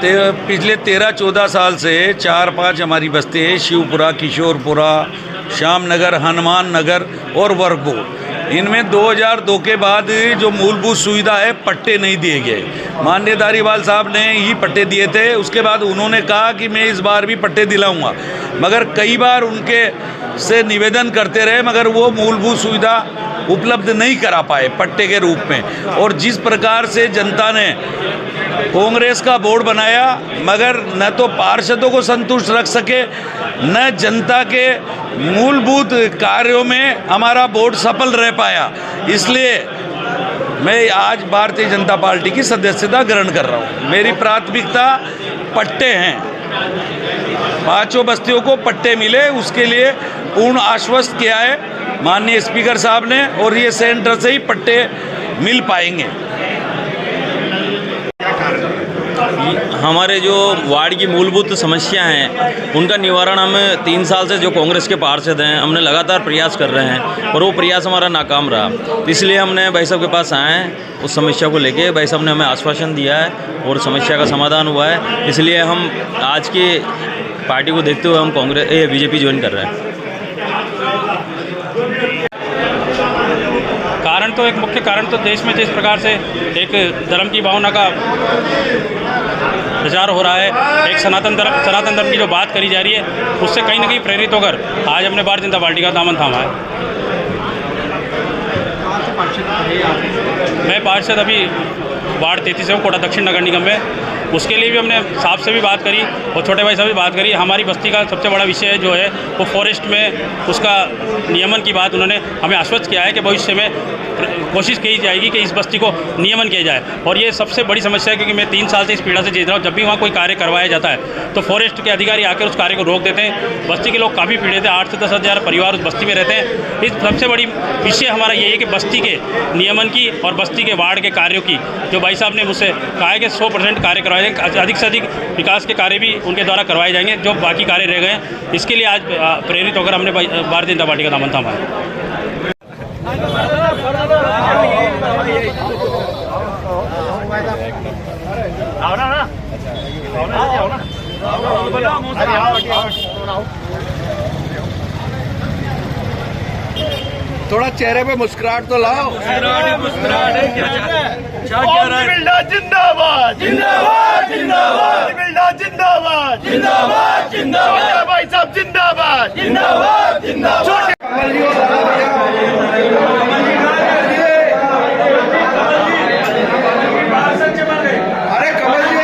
पिछले 13-14 साल से 4-5 हमारी बस्ती है, शिवपुरा, किशोरपुरा, श्यामनगर, हनुमान नगर और वर्गपुर। इनमें 2002 के बाद जो मूलभूत सुविधा है, पट्टे नहीं दिए गए। माननीय धारीवाल साहब ने ही पट्टे दिए थे। उसके बाद उन्होंने कहा कि मैं इस बार भी पट्टे दिलाऊंगा, मगर कई बार उनके से निवेदन करते रहे, मगर वो मूलभूत सुविधा उपलब्ध नहीं करा पाए पट्टे के रूप में। और जिस प्रकार से जनता ने कांग्रेस का बोर्ड बनाया, मगर न तो पार्षदों को संतुष्ट रख सके, न जनता के मूलभूत कार्यों में हमारा बोर्ड सफल रह पाया। इसलिए मैं आज भारतीय जनता पार्टी की सदस्यता ग्रहण कर रहा हूँ। मेरी प्राथमिकता पट्टे हैं, 5 बस्तियों को पट्टे मिले, उसके लिए पूर्ण आश्वस्त किया है माननीय स्पीकर साहब ने, और ये सेंटर से ही पट्टे मिल पाएंगे। हमारे जो वार्ड की मूलभूत समस्या हैं, उनका निवारण हम 3 साल से जो कांग्रेस के पार्षद हैं, हमने लगातार प्रयास कर रहे हैं और वो प्रयास हमारा नाकाम रहा। तो इसलिए हमने भाई साहब के पास आए हैं उस समस्या को लेके। भाई साहब ने हमें आश्वासन दिया है और समस्या का समाधान हुआ है। इसलिए हम आज की पार्टी को देखते हुए हम बीजेपी ज्वाइन कर रहे हैं। कारण तो एक मुख्य कारण तो देश में जिस प्रकार से एक धर्म की भावना का प्रचार हो रहा है, एक सनातन धर्म की जो बात करी जा रही है, उससे कहीं ना कहीं प्रेरित होकर आज हमने भारतीय जनता पार्टी का दामन थामा है। मैं पार्षद अभी वार्ड 33 से हूँ, कोटा दक्षिण नगर निगम में। उसके लिए भी हमने साहब से भी बात करी और छोटे भाई से भी बात करी। हमारी बस्ती का सबसे बड़ा विषय जो है वो फॉरेस्ट में उसका नियमन की बात उन्होंने हमें आश्वस्त किया है कि भविष्य में कोशिश की जाएगी कि इस बस्ती को नियमन किया जाए। और ये सबसे बड़ी समस्या है, क्योंकि मैं 3 साल से इस पीड़ा से जीत रहा हूँ। जब भी वहाँ कोई कार्य करवाया जाता है तो फॉरेस्ट के अधिकारी आकर उस कार्य को रोक देते हैं। बस्ती के लोग काफ़ी पीड़ित हैं, 8 से 10 हज़ार परिवार उस बस्ती में रहते हैं। इस सबसे बड़ी विषय हमारा यही है कि बस्ती के नियमन की और बस्ती के वार्ड के कार्यों की, जो भाई साहब ने मुझसे कहा है कि 100% कार्य करवाए जाएंगे, अधिक से अधिक विकास के कार्य भी उनके द्वारा करवाए जाएंगे। जो बाकी कार्य रह गए हैं, इसके लिए आज प्रेरित होकर हमने भारतीय जनता पार्टी का दामन थामा है। थोड़ा चेहरे पे मुस्कुराहट तो लाओ। मुस्कुराहट है क्या जिंदाबाद जिंदाबाद जिंदाबाद जिंदाबाद जिंदाबाद जिंदाबाद भाई साहब जिंदाबाद जिंदाबाद जिंदाबाद। अरे कमल जी